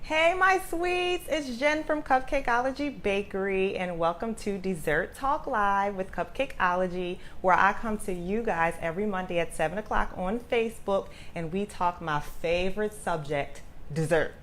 Hey, my sweets, it's Jen from Cupcakeology Bakery, and welcome to Dessert Talk Live with Cupcakeology, where I come to you guys every Monday at 7 o'clock on Facebook, and we talk my favorite subject, dessert.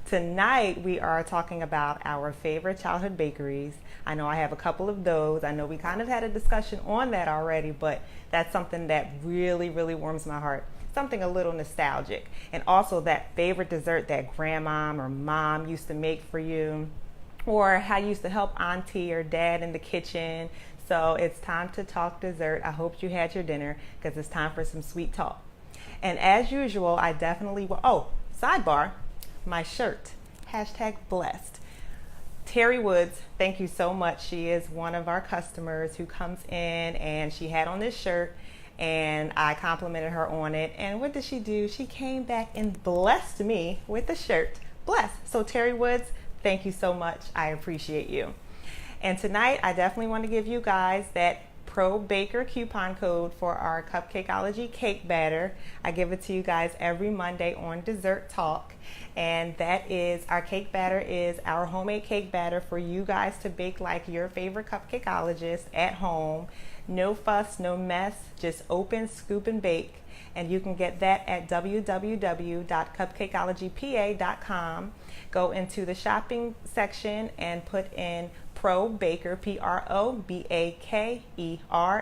Tonight, we are talking about our favorite childhood bakeries. I know I have a couple of those. I know we kind of had a discussion on that already, but that's something that really, really warms my heart. Something a little nostalgic. And also that favorite dessert that grandmom or mom used to make for you, or how you used to help auntie or dad in the kitchen. So it's time to talk dessert. I hope you had your dinner because it's time for some sweet talk. And as usual, I definitely will. Oh, sidebar, my shirt, hashtag blessed. Terry Woods, thank you so much. She is one of our customers who comes in, and she had on this shirt, and I complimented her on it. And what did she do? She came back and blessed me with the shirt. Blessed. So Terry Woods, thank you so much. I appreciate you. And tonight, I definitely want to give you guys that Pro Baker coupon code for our Cupcakeology cake batter. I give it to you guys every Monday on Dessert Talk. And that is, our cake batter is our homemade cake batter for you guys to bake like your favorite cupcakeologist at home. No fuss, no mess, just open, scoop, and bake. And you can get that at www.cupcakeologypa.com. Go into the shopping section and put in Pro Baker, Probaker,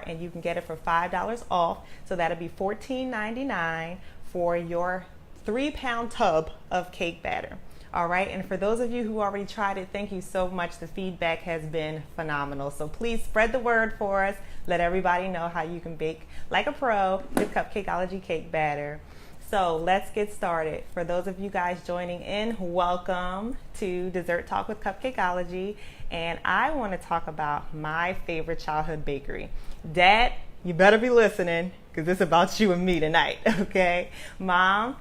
and you can get it for $5 off. So that'll be $14.99 for your 3-pound tub of cake batter. All right, and for those of you who already tried it, thank you so much. The feedback has been phenomenal. So please spread the word for us. Let everybody know how you can bake like a pro with Cupcakeology cake batter. So let's get started. For those of you guys joining in, welcome to Dessert Talk with Cupcakeology. And I want to talk about my favorite childhood bakery. Dad, you better be listening because it's about you and me tonight, okay? Mom,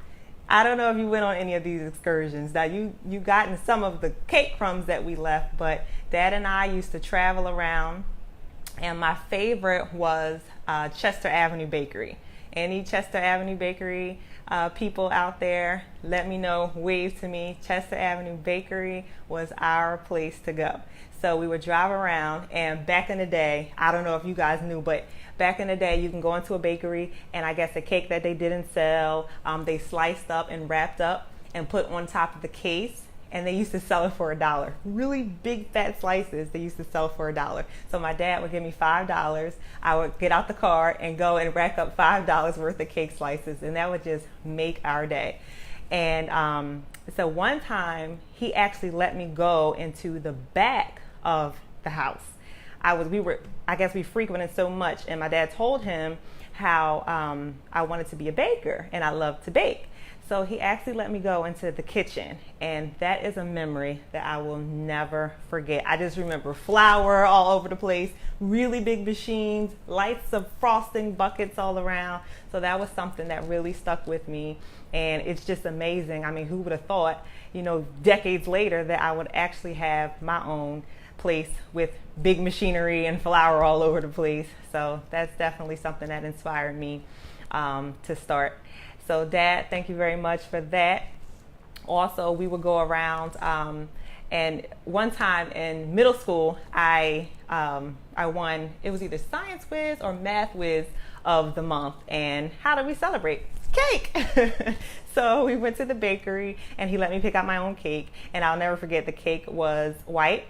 I don't know if you went on any of these excursions. Now, you gotten some of the cake crumbs that we left, but Dad and I used to travel around, and my favorite was Chester Avenue Bakery. Any Chester Avenue Bakery people out there, let me know, wave to me. Chester Avenue Bakery was our place to go. So we would drive around, and back in the day, I don't know if you guys knew, but back in the day, you can go into a bakery, and I guess a cake that they didn't sell, they sliced up and wrapped up and put on top of the case, and they used to sell it for $1. Really big fat slices, they used to sell for $1. So my dad would give me $5. I would get out the car and go and rack up $5 worth of cake slices, and that would just make our day. And so one time, he actually let me go into the back of the house. I guess we frequented so much, and my dad told him how I wanted to be a baker and I love to bake. So he actually let me go into the kitchen, and that is a memory that I will never forget. I just remember flour all over the place, really big machines, lights of frosting buckets all around. So that was something that really stuck with me, and it's just amazing. I mean, who would have thought, decades later that I would actually have my own place with big machinery and flour all over the place. So that's definitely something that inspired me to start. So Dad, thank you very much for that. Also, we would go around, and one time in middle school, I won, it was either Science Whiz or Math Whiz of the month. And how did we celebrate? Cake! So we went to the bakery, and he let me pick out my own cake, and I'll never forget, the cake was white,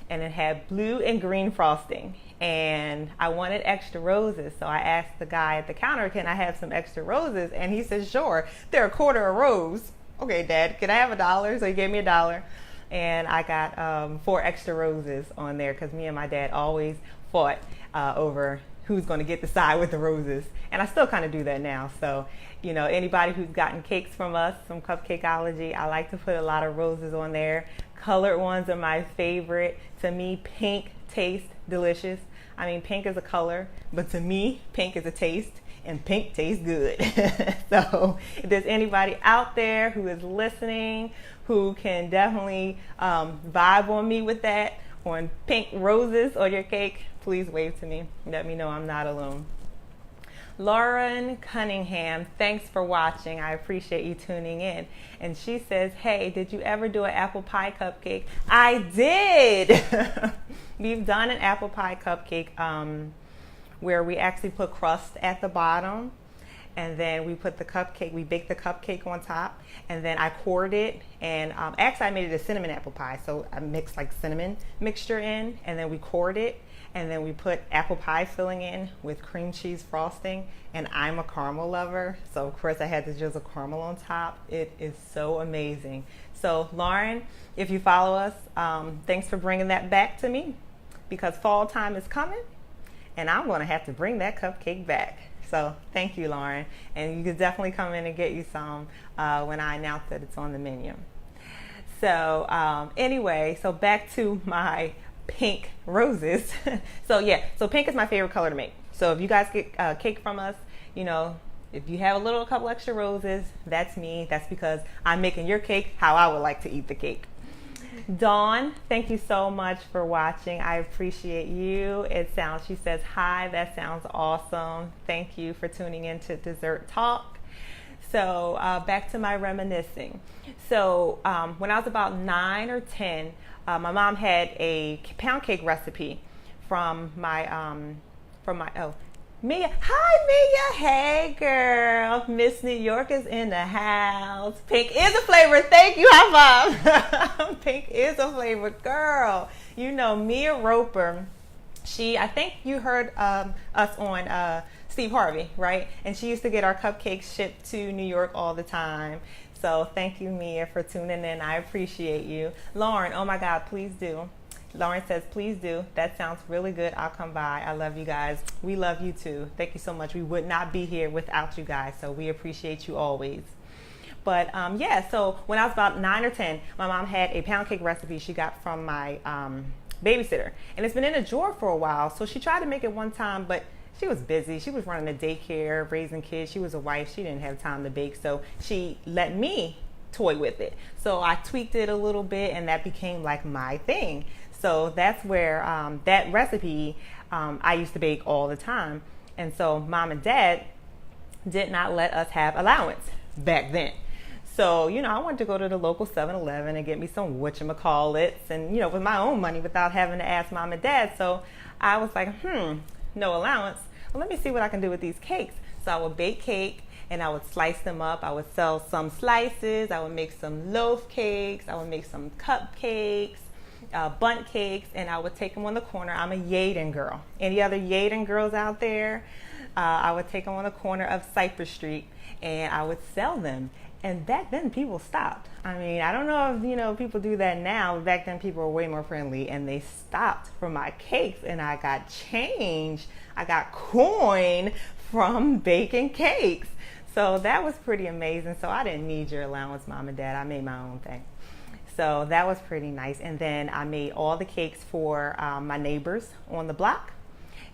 and it had blue and green frosting. And I wanted extra roses, so I asked the guy at the counter, can I have some extra roses? And he said, sure, they're $0.25 a rose. Okay, Dad, can I have $1? So he gave me $1, and I got 4 extra roses on there, because me and my dad always fought over who's going to get the side with the roses. And I still kind of do that now. So, anybody who's gotten cakes from us, from Cupcakeology, I like to put a lot of roses on there. Colored ones are my favorite. To me, pink tastes delicious. I mean, pink is a color, but to me, pink is a taste, and pink tastes good. So if there's anybody out there who is listening, who can definitely vibe on me with that, on pink roses on your cake, please wave to me. Let me know I'm not alone. Lauren Cunningham, thanks for watching. I appreciate you tuning in. And she says, hey, did you ever do an apple pie cupcake? I did. We've done an apple pie cupcake where we actually put crust at the bottom. And then we put the cupcake, we baked the cupcake on top, and then I poured it, and actually I made it a cinnamon apple pie, so I mixed like cinnamon mixture in, and then we poured it, and then we put apple pie filling in with cream cheese frosting, and I'm a caramel lover, so of course I had to drizzle caramel on top. It is so amazing. So Lauren, if you follow us, thanks for bringing that back to me, because fall time is coming, and I'm gonna have to bring that cupcake back. So thank you, Lauren. And you can definitely come in and get you some when I announce that it's on the menu. So anyway, so back to my pink roses. So pink is my favorite color to make. So if you guys get cake from us, you know, if you have a couple extra roses, that's me. That's because I'm making your cake how I would like to eat the cake. Dawn, thank you so much for watching. I appreciate you. She says, hi, that sounds awesome. Thank you for tuning in to Dessert Talk. So back to my reminiscing. So when I was about 9 or 10, my mom had a pound cake recipe from Mia. Hi, Mia. Hey, girl. Miss New York is in the house. Pink is a flavor. Thank you. High five. Pink is a flavor. Girl, you know, Mia Roper, I think you heard us on Steve Harvey, right? And she used to get our cupcakes shipped to New York all the time. So thank you, Mia, for tuning in. I appreciate you. Lauren, oh my God, please do. Lauren says, please do. That sounds really good. I'll come by. I love you guys. We love you too. Thank you so much. We would not be here without you guys. So we appreciate you always. But yeah, so when I was about 9 or 10, my mom had a pound cake recipe she got from my babysitter. And it's been in a drawer for a while. So she tried to make it one time, but she was busy. She was running a daycare, raising kids. She was a wife. She didn't have time to bake. So she let me toy with it. So I tweaked it a little bit, and that became like my thing. So that's where that recipe I used to bake all the time. And so mom and dad did not let us have allowance back then. So, you know, I wanted to go to the local 7-Eleven and get me some whatchamacallits and, you know, with my own money without having to ask mom and dad. So I was like, no allowance. Well, let me see what I can do with these cakes. So I would bake cake and I would slice them up. I would sell some slices. I would make some loaf cakes. I would make some cupcakes. Bundt cakes, and I would take them on the corner. I'm a Yaden girl. Any other Yaden girls out there? I would take them on the corner of Cypress Street, and I would sell them. And back then, people stopped. I mean, I don't know if, you know, people do that now. Back then, people were way more friendly, and they stopped for my cakes, and I got change. I got coin from baking cakes. So that was pretty amazing. So I didn't need your allowance, mom and dad. I made my own thing. So that was pretty nice. And then I made all the cakes for my neighbors on the block.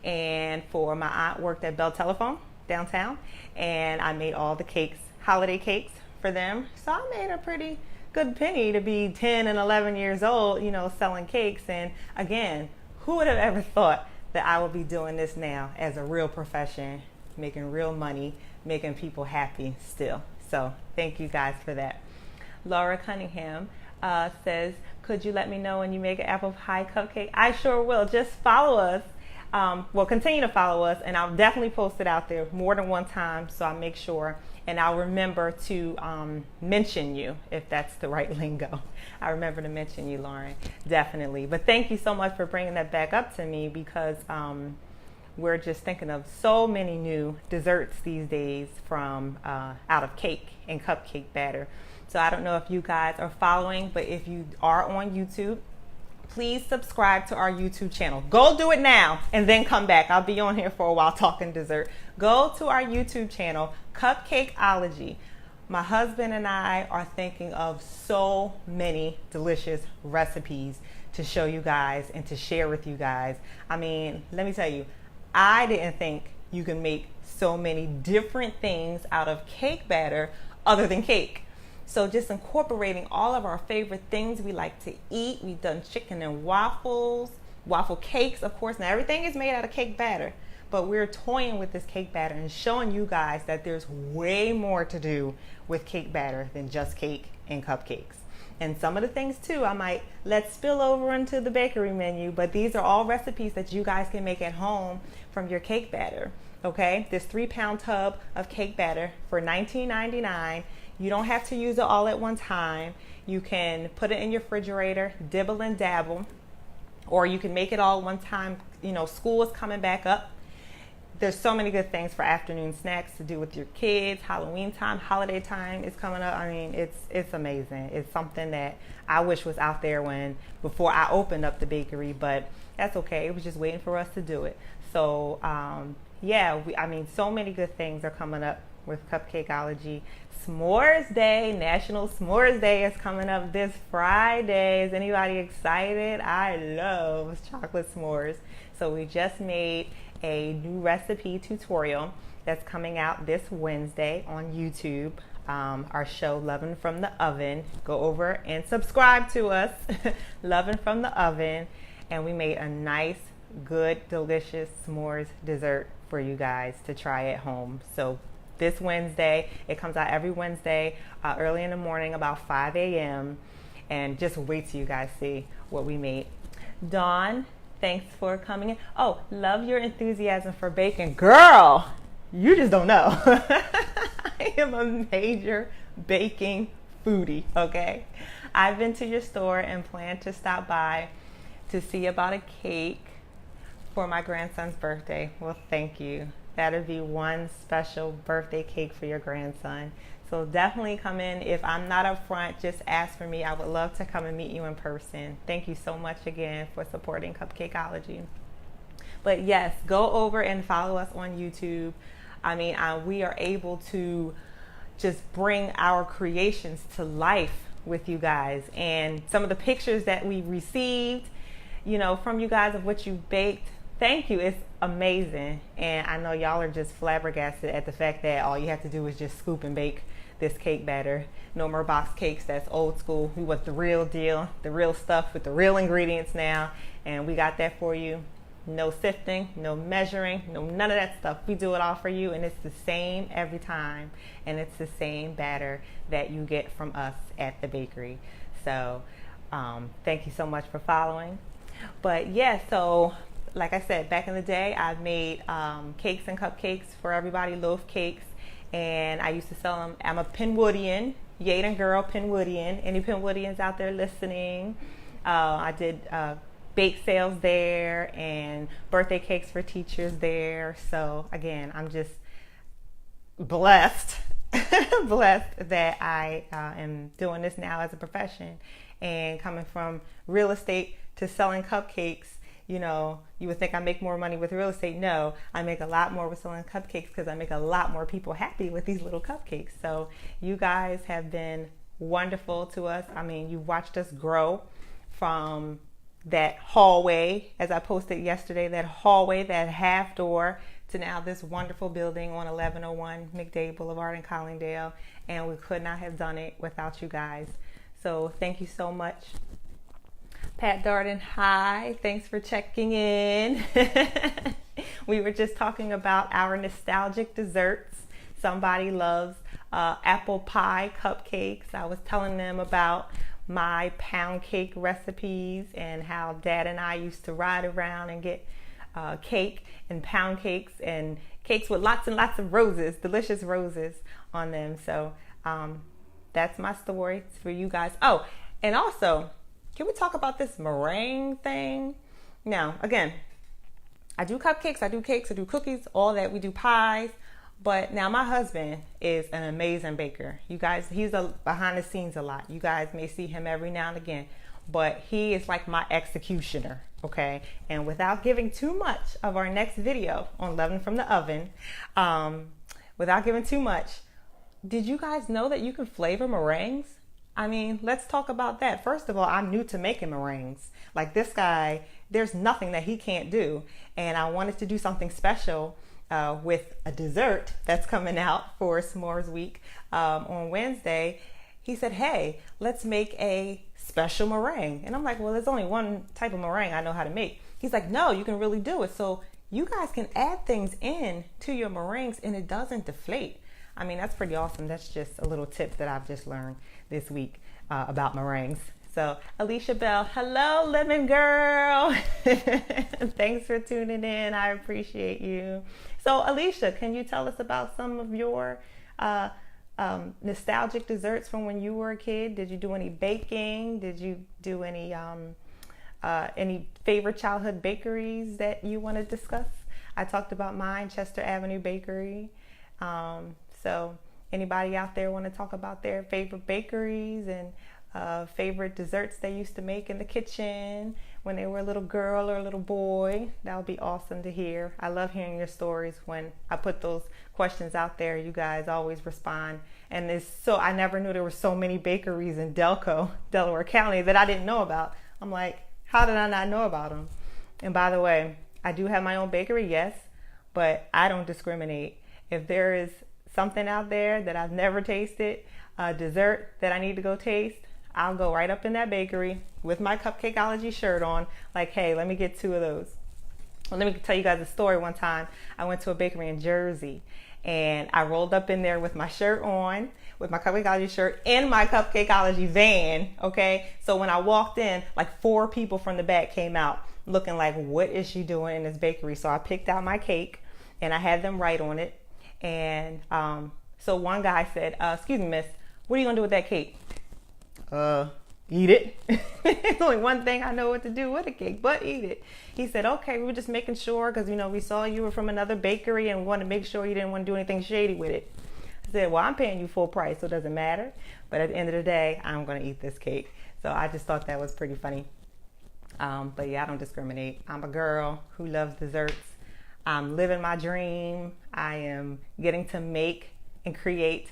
And for my aunt worked at Bell Telephone downtown. And I made all the cakes, holiday cakes for them. So I made a pretty good penny to be 10 and 11 years old, you know, selling cakes. And again, who would have ever thought that I would be doing this now as a real profession, making real money, making people happy still. So thank you guys for that. Laura Cunningham says, could you let me know when you make an apple pie cupcake? I sure will. Just follow us. Well, continue to follow us, and I'll definitely post it out there more than one time, so I'll make sure, and I'll remember to mention you, if that's the right lingo. I remember to mention you, Lauren, definitely. But thank you so much for bringing that back up to me, because we're just thinking of so many new desserts these days from out of cake and cupcake batter. So I don't know if you guys are following, but if you are on YouTube, please subscribe to our YouTube channel. Go do it now and then come back. I'll be on here for a while talking dessert. Go to our YouTube channel, Cupcakeology. My husband and I are thinking of so many delicious recipes to show you guys and to share with you guys. I mean, let me tell you, I didn't think you can make so many different things out of cake batter other than cake. So just incorporating all of our favorite things we like to eat. We've done chicken and waffles, waffle cakes, of course. Now everything is made out of cake batter, but we're toying with this cake batter and showing you guys that there's way more to do with cake batter than just cake and cupcakes. And some of the things too, I might let spill over into the bakery menu, but these are all recipes that you guys can make at home from your cake batter. Okay, this 3-pound tub of cake batter for $19.99. You don't have to use it all at one time. You can put it in your refrigerator, dibble and dabble, or you can make it all one time. You know, school is coming back up. There's so many good things for afternoon snacks to do with your kids. Halloween time, holiday time is coming up. I mean, it's amazing. It's something that I wish was out there before I opened up the bakery, but that's okay. It was just waiting for us to do it. So yeah, I mean, so many good things are coming up with Cupcakeology. S'mores Day, National S'mores Day is coming up this Friday. Is anybody excited? I love chocolate s'mores. So we just made a new recipe tutorial that's coming out this Wednesday on YouTube. Our show Lovin' from the Oven. Go over and subscribe to us. Lovin' from the Oven. And we made a nice, good, delicious s'mores dessert for you guys to try at home. So this Wednesday, it comes out every Wednesday early in the morning, about 5 a.m. And just wait till you guys see what we made. Dawn, thanks for coming in. Oh, love your enthusiasm for baking. Girl, you just don't know. I am a major baking foodie, okay? I've been to your store and plan to stop by to see about a cake for my grandson's birthday. Well, thank you. That'll be one special birthday cake for your grandson. So definitely come in. If I'm not up front, just ask for me. I would love to come and meet you in person. Thank you so much again for supporting Cupcakeology. But yes, go over and follow us on YouTube. I mean, we are able to just bring our creations to life with you guys. And some of the pictures that we received, you know, from you guys of what you baked, thank you. It's amazing. And I know y'all are just flabbergasted at the fact that all you have to do is just scoop and bake this cake batter. No more box cakes. That's old school. We want the real deal, the real stuff with the real ingredients now. And we got that for you. No sifting, no measuring, none of that stuff. We do it all for you, and it's the same every time. And it's the same batter that you get from us at the bakery. So thank you so much for following. But yeah, so like I said, back in the day, I've made cakes and cupcakes for everybody, loaf cakes, and I used to sell them. I'm a Penwoodian, Yaden girl, Penwoodian. Any Penwoodians out there listening? I did bake sales there and birthday cakes for teachers there. So again, I'm just blessed, blessed that I am doing this now as a profession, and coming from real estate to selling cupcakes. You know, you would think I make more money with real estate. No, I make a lot more with selling cupcakes because I make a lot more people happy with these little cupcakes. So you guys have been wonderful to us. I mean, you watched us grow from that hallway, as I posted yesterday, that hallway, that half door, to now this wonderful building on 1101 McDade Boulevard in Collingdale. And we could not have done it without you guys. So thank you so much. Pat Darden, hi. Thanks for checking in. We were just talking about our nostalgic desserts. Somebody loves apple pie cupcakes. I was telling them about my pound cake recipes and how Dad and I used to ride around and get cake and pound cakes and cakes with lots and lots of roses, delicious roses on them. So that's my story for you guys. Oh, and also, can we talk about this meringue thing? Now, again, I do cupcakes, I do cakes, I do cookies, all that. We do pies. But now my husband is an amazing baker. You guys, he's behind the scenes a lot. You guys may see him every now and again. But he is like my executioner, okay? And without giving too much of our next video on Lovin' from the Oven, without giving too much, did you guys know that you can flavor meringues? I mean, let's talk about that. First of all, I'm new to making meringues. Like this guy, there's nothing that he can't do. And I wanted to do something special with a dessert that's coming out for S'mores Week on Wednesday. He said, hey, let's make a special meringue. And I'm like, well, there's only one type of meringue I know how to make. He's like, no, you can really do it. So you guys can add things in to your meringues and it doesn't deflate. I mean, that's pretty awesome. That's just a little tip that I've just learned this week about meringues. So Alicia Bell, hello, Lemon Girl. Thanks for tuning in. I appreciate you. So Alicia, can you tell us about some of your nostalgic desserts from when you were a kid? Did you do any baking? Did you do any favorite childhood bakeries that you want to discuss? I talked about mine, Chester Avenue Bakery. So anybody out there want to talk about their favorite bakeries and favorite desserts they used to make in the kitchen when they were a little girl or a little boy? That would be awesome to hear. I love hearing your stories. When I put those questions out there, you guys always respond. And I never knew there were so many bakeries in Delco, Delaware County, that I didn't know about. I'm like, how did I not know about them? And by the way, I do have my own bakery, yes, but I don't discriminate. If there is something out there that I've never tasted, a dessert that I need to go taste, I'll go right up in that bakery with my Cupcakeology shirt on, like, hey, let me get 2 of those. Well, let me tell you guys a story. One time I went to a bakery in Jersey and I rolled up in there with my shirt on, with my Cupcakeology shirt in my Cupcakeology van, okay? So when I walked in, like 4 people from the back came out looking like, what is she doing in this bakery? So I picked out my cake and I had them write on it. And so one guy said, excuse me, miss, what are you gonna do with that cake? Eat it. It's only one thing I know what to do with a cake, but eat it. He said, okay, we were just making sure, because, we saw you were from another bakery and wanted to make sure you didn't want to do anything shady with it. I said, well, I'm paying you full price, so it doesn't matter. But at the end of the day, I'm going to eat this cake. So I just thought that was pretty funny. But yeah, I don't discriminate. I'm a girl who loves desserts. I'm living my dream. I am getting to make and create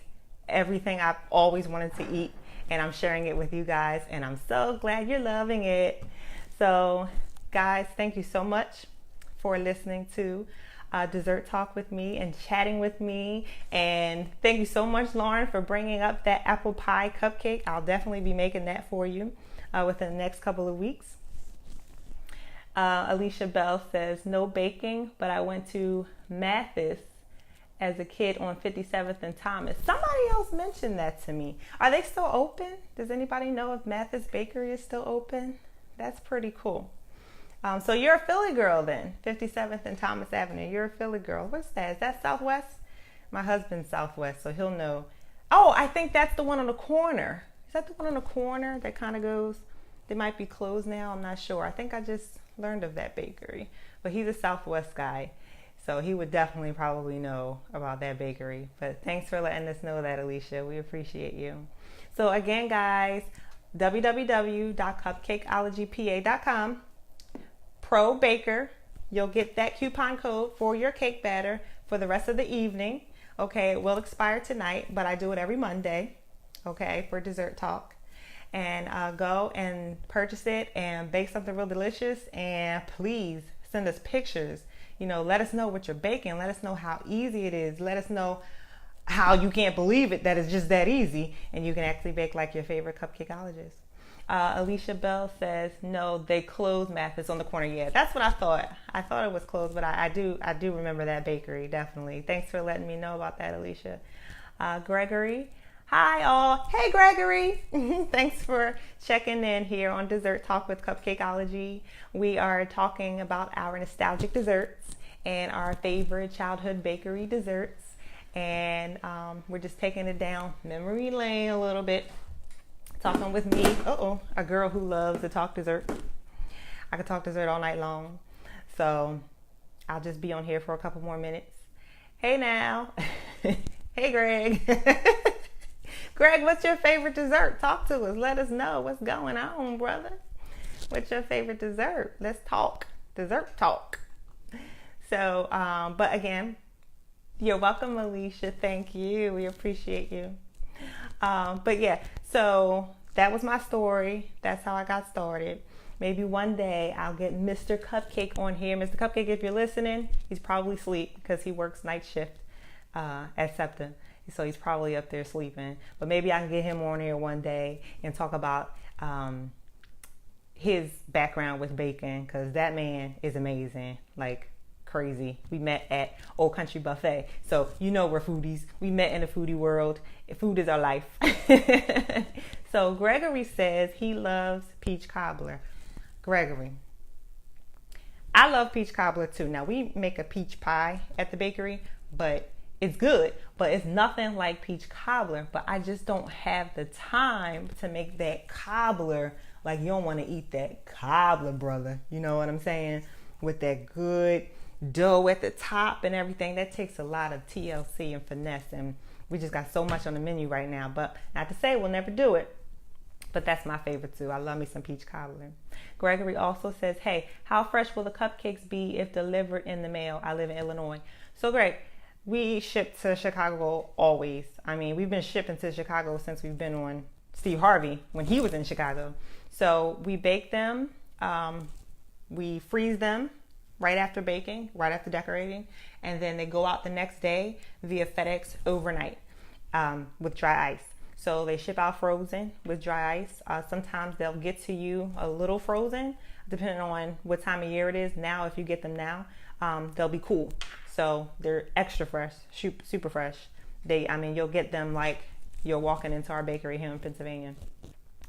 everything I've always wanted to eat. And I'm sharing it with you guys, and I'm so glad you're loving it. So, guys, thank you so much for listening to Dessert Talk with me and chatting with me. And thank you so much, Lauren, for bringing up that apple pie cupcake. I'll definitely be making that for you within the next couple of weeks. Alicia Bell says, no baking, but I went to Mathis as a kid on 57th and Thomas. Somebody else mentioned that to me. Are they still open? Does anybody know if Mathis Bakery is still open? That's pretty cool. So you're a Philly girl then, 57th and Thomas Avenue. You're a Philly girl. What's that? Is that Southwest? My husband's Southwest, so he'll know. Oh, I think that's the one on the corner. Is that the one on the corner that kind of goes? They might be closed now. I'm not sure. I think I just learned of that bakery. But he's a Southwest guy, so he would definitely probably know about that bakery. But thanks for letting us know that, Alicia. We appreciate you. So again, guys, www.cupcakeologypa.com. Pro Baker. You'll get that coupon code for your cake batter for the rest of the evening. Okay, it will expire tonight, but I do it every Monday, okay, for Dessert Talk. And go and purchase it and bake something real delicious. And please send us pictures. Let us know what you're baking. Let us know how easy it is. Let us know how you can't believe it, that it's just that easy. And you can actually bake like your favorite cupcakeologist. Alicia Bell says, no, they closed Mathis on the corner. Yeah, that's what I thought. I thought it was closed, but I do remember that bakery, definitely. Thanks for letting me know about that, Alicia. Gregory. Hi, all. Hey, Gregory. Thanks for checking in here on Dessert Talk with Cupcakeology. We are talking about our nostalgic desserts and our favorite childhood bakery desserts. And we're just taking it down memory lane a little bit. Talking with me, a girl who loves to talk dessert. I could talk dessert all night long. So I'll just be on here for a couple more minutes. Hey now. Hey, Greg. Greg, what's your favorite dessert? Talk to us. Let us know what's going on, brother. What's your favorite dessert? Let's talk. Dessert talk. So, but again, you're welcome, Alicia. Thank you. We appreciate you. But yeah, so that was my story. That's how I got started. Maybe one day I'll get Mr. Cupcake on here. Mr. Cupcake, if you're listening, he's probably asleep because he works night shift at SEPTA. So he's probably up there sleeping. But maybe I can get him on here one day and talk about his background with baking, because that man is amazing. Like, crazy. We met at Old Country Buffet. So you know we're foodies. We met in the foodie world. Food is our life. So Gregory says he loves peach cobbler. Gregory, I love peach cobbler too. Now we make a peach pie at the bakery, but it's good, but it's nothing like peach cobbler. But I just don't have the time to make that cobbler. Like, you don't want to eat that cobbler, brother. You know what I'm saying? With that good dough at the top and everything. That takes a lot of TLC and finesse. And we just got so much on the menu right now. But not to say we'll never do it. But that's my favorite too. I love me some peach cobbler. Gregory also says, hey, how fresh will the cupcakes be if delivered in the mail? I live in Illinois. So Greg, we ship to Chicago always. I mean, we've been shipping to Chicago since we've been on Steve Harvey when he was in Chicago. So we bake them, we freeze them right after baking, right after decorating, and then they go out the next day via FedEx overnight with dry ice. So they ship out frozen with dry ice. Sometimes they'll get to you a little frozen, depending on what time of year it is. Now, if you get them now, they'll be cool. So they're extra fresh, super fresh. You'll get them like you're walking into our bakery here in Pennsylvania.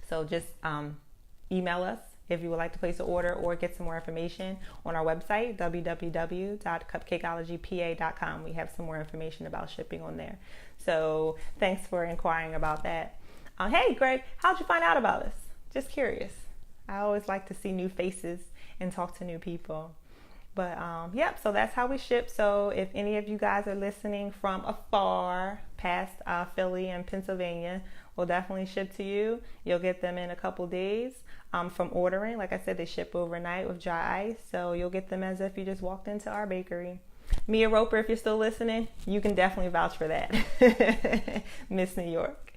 So just email us if you would like to place an order or get some more information on our website, www.cupcakeologypa.com. We have some more information about shipping on there. So thanks for inquiring about that. Hey, Greg, how'd you find out about us? Just curious. I always like to see new faces and talk to new people. But so that's how we ship. So if any of you guys are listening from afar, past Philly and Pennsylvania, we'll definitely ship to you. You'll get them in a couple days from ordering. Like I said, they ship overnight with dry ice. So you'll get them as if you just walked into our bakery. Mia Roper, if you're still listening, you can definitely vouch for that. Miss New York.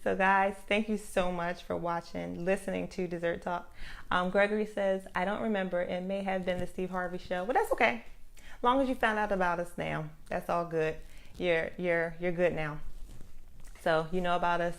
So guys, thank you so much for listening to Dessert Talk. Gregory says, I don't remember. It may have been the Steve Harvey show, but that's okay. As long as you found out about us now, that's all good. You're good now. So you know about us.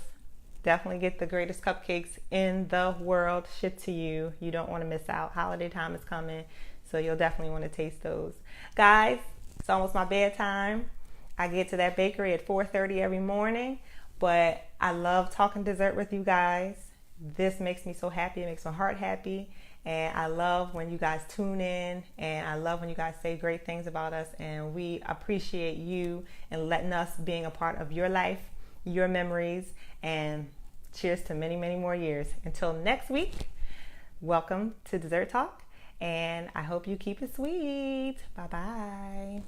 Definitely get the greatest cupcakes in the world shipped to you. You don't want to miss out. Holiday time is coming, so you'll definitely want to taste those. Guys, it's almost my bedtime. I get to that bakery at 4:30 every morning. But I love talking dessert with you guys. This makes me so happy. It makes my heart happy. And I love when you guys tune in. And I love when you guys say great things about us. And we appreciate you and letting us being a part of your life, your memories. And cheers to many, many more years. Until next week, welcome to Dessert Talk. And I hope you keep it sweet. Bye-bye.